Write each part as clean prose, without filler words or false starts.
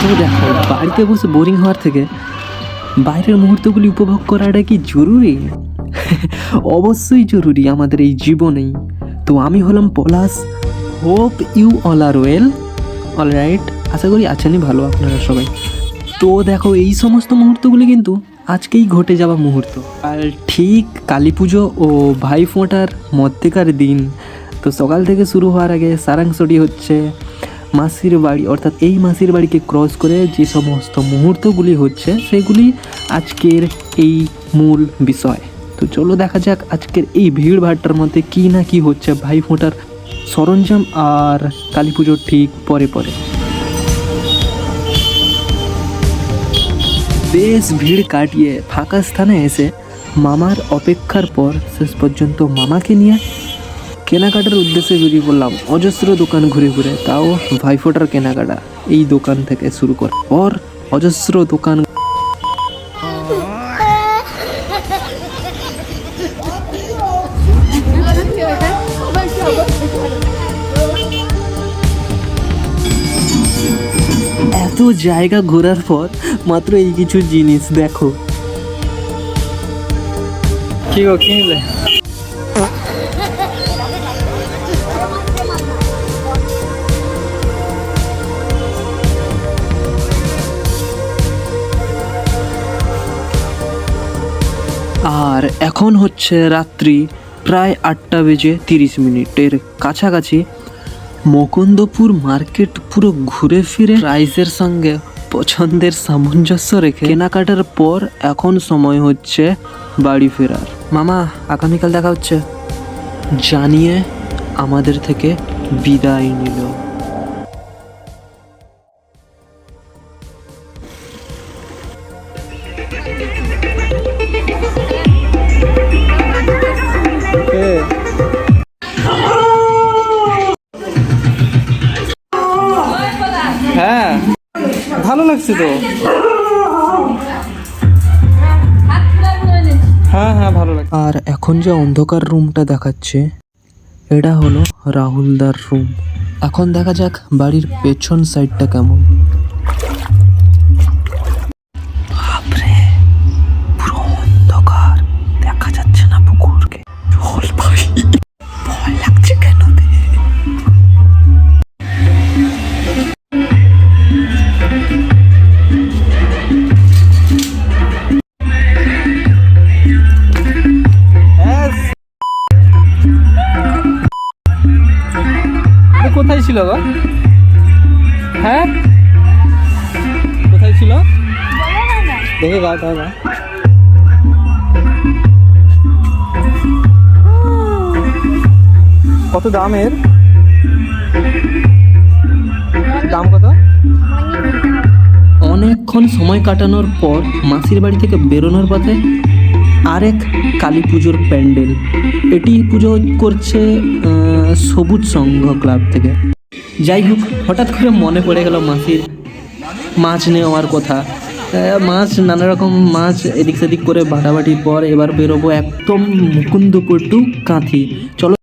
তো দেখো, বাড়িতে বসে বোরিং হওয়ার থেকে বাইরের মুহূর্তগুলি উপভোগ করাটা কি জরুরি? অবশ্যই জরুরি আমাদের এই জীবনেই। তো আমি হলাম Palash. Hope you all are well. All right, আশা করি আছেনই ভালো আপনারা সবাই। তো দেখো, এই সমস্ত মুহূর্তগুলি কিন্তু আজকেই ঘটে যাওয়া মুহূর্ত। আর ঠিক কালী পুজো ও ভাইফোঁটার মধ্যেকার দিন। তো সকাল থেকে শুরু হওয়ার আগে সারাংশটি হচ্ছে মাসির বাড়ি, অর্থাৎ এই মাসির বাড়িকে ক্রস করে যে সমস্ত মুহূর্তগুলি হচ্ছে সেগুলি আজকের এই মূল বিষয়। তো চলো দেখা যাক আজকের এই ভিড় ভাট্টার মধ্যে কী না কী হচ্ছে ভাইফোঁটার সরঞ্জাম আর কালী পুজোর ঠিক পরে পরে। বেশ ভিড় কাটিয়ে ফাঁকা স্থানে এসে মামার অপেক্ষার পর শেষ পর্যন্ত মামাকে নিয়ে কেনাকাটার উদ্দেশ্যে বেরিয়ে পড়লাম। অজস্র দোকান ঘুরে ঘুরে, তাও ভাইফোঁটার কেনাকাটা এই দোকান থেকে শুরু করে পর অজস্র দোকান। এত জায়গা ঘোরার পর মাত্র এই কিছু জিনিস দেখো। কি গো কিনলে? আর এখন হচ্ছে রাত্রি প্রায় 8:30 কাছাকাছি। মুকুন্দপুর মার্কেট পুরো ঘুরে ফিরে প্রাইসের সঙ্গে পছন্দের সামঞ্জস্য রেখে কেনাকাটার পর এখন সময় হচ্ছে বাড়ি ফেরার। মামা আগামীকাল দেখা হচ্ছে জানিয়ে আমাদের থেকে বিদায় নিল। হ্যাঁ ভালো লাগছে তো। হ্যাঁ হ্যাঁ ভালো লাগছে। আর এখন যে অন্ধকার রুমটা দেখাচ্ছে এটা হলো রাহুলদার রুম। এখন দেখা যাক বাড়ির পেছন সাইডটা কেমন। বাপরে, পুরো অন্ধকার, দেখা যাচ্ছে না পুকুরকে। চল ভাই, ভয় লাগছে কেন রে? কোথায় ছিল গো? হ্যাঁ কোথায় ছিল দেখে গাও তাহলে। কত দামের? দাম কত? অনেকক্ষণ সময় কাটানোর পর মাসির বাড়ি থেকে বেরোনোর পথে আরেক কালী পুজোর প্যান্ডেল। এটি পুজো করছে সবুজ সংঘ ক্লাব থেকে। যাই হোক, হঠাৎ করে মনে পড়ে গেল মাসির মাছ নেওয়ার কথা। মাছ, নানা রকম মাছ এদিক সেদিক করে বাটাবাটির পর এবার বেরোবো একদম মুকুন্দপুর টু কাঁথি। চলো।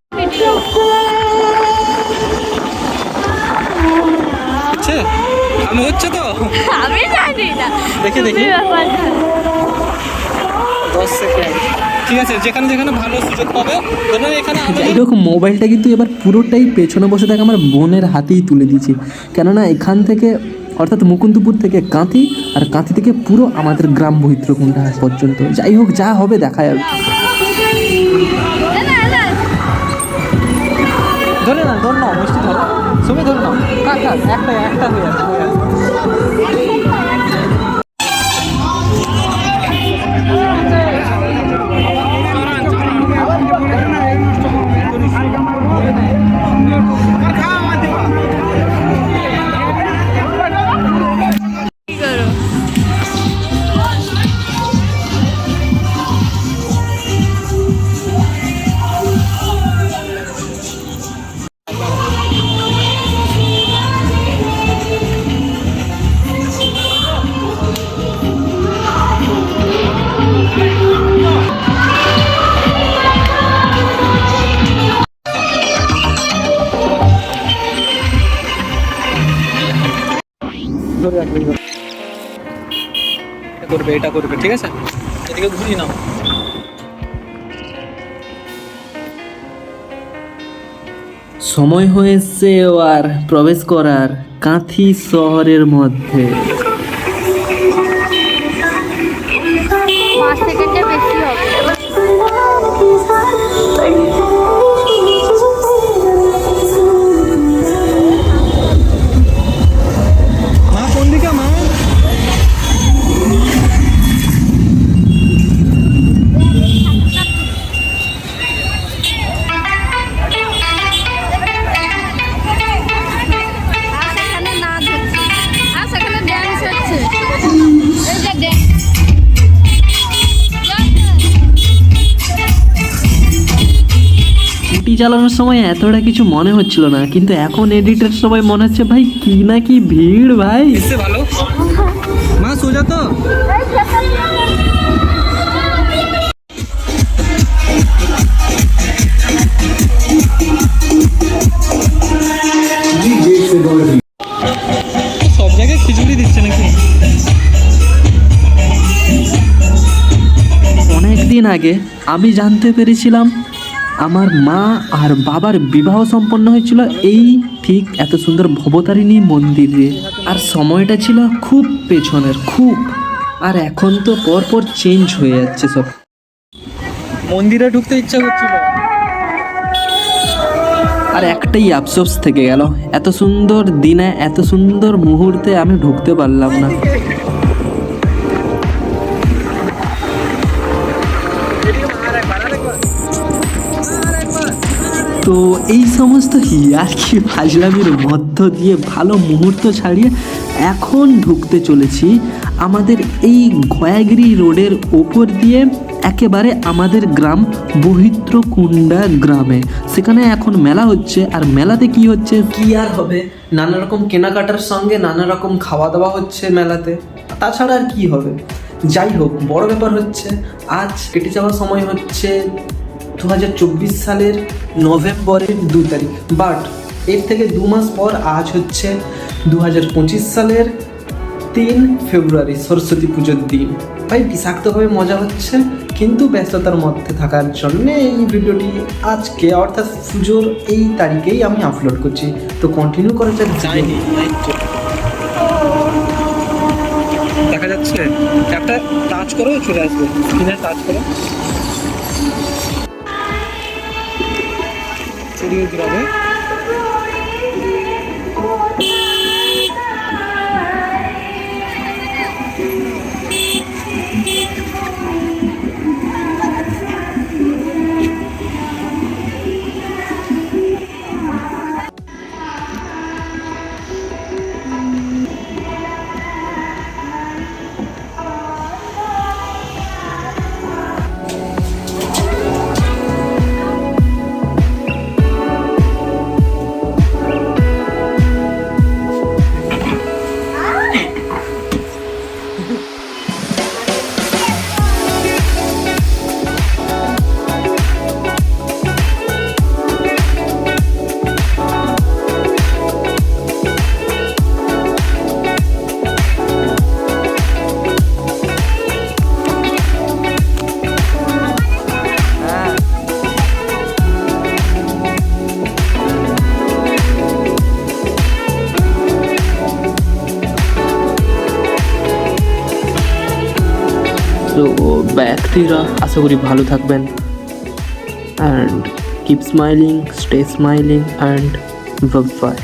হচ্ছে তো আমি জানি না, দেখি 10 সেকেন্ড। ঠিক আছে, যেখানে যেখানে ভালো সুযোগ পাবে। যাই হোক, মোবাইলটা কিন্তু এবার পুরোটাই পেছনে বসে থাকে আমার বোনের হাতেই তুলে দিয়েছি, কেননা এখান থেকে অর্থাৎ মুকুন্দপুর থেকে কাঁথি, আর কাঁথি থেকে পুরো আমাদের গ্রাম বহিত্রকুণ্ডা পর্যন্ত। যাই হোক, যা হবে দেখা যাবে। ধরে না মিষ্টি ধরো, তুমি ধরে নাও। একটা হয়ে আছে। ধরে রাখবে, এটা করবে, ঠিক আছে? এদিকে ঘুরিয়ে নাও। সময় হয়েছে আর প্রবেশ করার কাঁথি শহরের মধ্যে। 5 সেকেন্ডের বেশি হবে। মা কোন দিকে মা? সেখানে নাচ হচ্ছে, আর সেখানে ড্যান্স হচ্ছে। এই যে ড্যান্স স্কুটি চালানোর সময় এতটা কিছু মনে হচ্ছিল না, কিন্তু এখন এডিটের সময় মনে হচ্ছে ভাই কি না কি ভিড় ভাই। এসে ভালো মা, সোজা তো। সব জায়গায় খিচুড়ি দিচ্ছে নাকি? অনেক দিন আগে আমি জানতে পেরেছিলাম আমার মা আর বাবার বিবাহ সম্পন্ন হয়েছিল এই ঠিক এত সুন্দর ভবতারিণী মন্দিরে। আর সময়টা ছিল খুব পেছনের, খুব। আর এখন তো পরপর চেঞ্জ হয়ে যাচ্ছে সব। মন্দিরে ঢুকতে ইচ্ছা করছিল। আর একটাই আফসোস থেকে গেল, এত সুন্দর দিনে এত সুন্দর মুহূর্তে আমি ঢুকতে পারলাম না। তো এই সমস্ত ইয়ার্কি ফাজলামির মধ্য দিয়ে ভালো মুহূর্ত ছাড়িয়ে এখন ঢুকতে চলেছি আমাদের এই গয়াগিরি রোডের ওপর দিয়ে একেবারে আমাদের গ্রাম বহিত্রকুণ্ডা গ্রামে। সেখানে এখন মেলা হচ্ছে, আর মেলাতে কি হচ্ছে কি আর হবে, নানা রকম কেনাকাটার সঙ্গে নানা রকম খাওয়া দাওয়া হচ্ছে মেলাতে, তাছাড়া আর কি হবে। যাই হোক, বড় ব্যাপার হচ্ছে আজ কেটে যাওয়ার সময় হচ্ছে 2024 সালের নভেম্বরের 2 তারিখ, বাট এর থেকে 2 মাস পর আজ হচ্ছে 2025 সালের 3 ফেব্রুয়ারি, সরস্বতী পুজোর দিন। ভাই বিষাক্তভাবে মজা হচ্ছে, কিন্তু ব্যস্ততার মধ্যে থাকার জন্য এই ভিডিওটি আজকে অর্থাৎ পুজোর এই তারিখেই আমি আপলোড করছি। তো কন্টিনিউ করা যাক। যায়নি, দেখা যাচ্ছে একটা টাচ করো চলে আসবে, স্ক্রিনে টাচ করো ছড়িয়ে দিবে। তো ব্যক্তিরা আশা করি ভালো থাকবেন, and keep smiling, stay smiling, and by.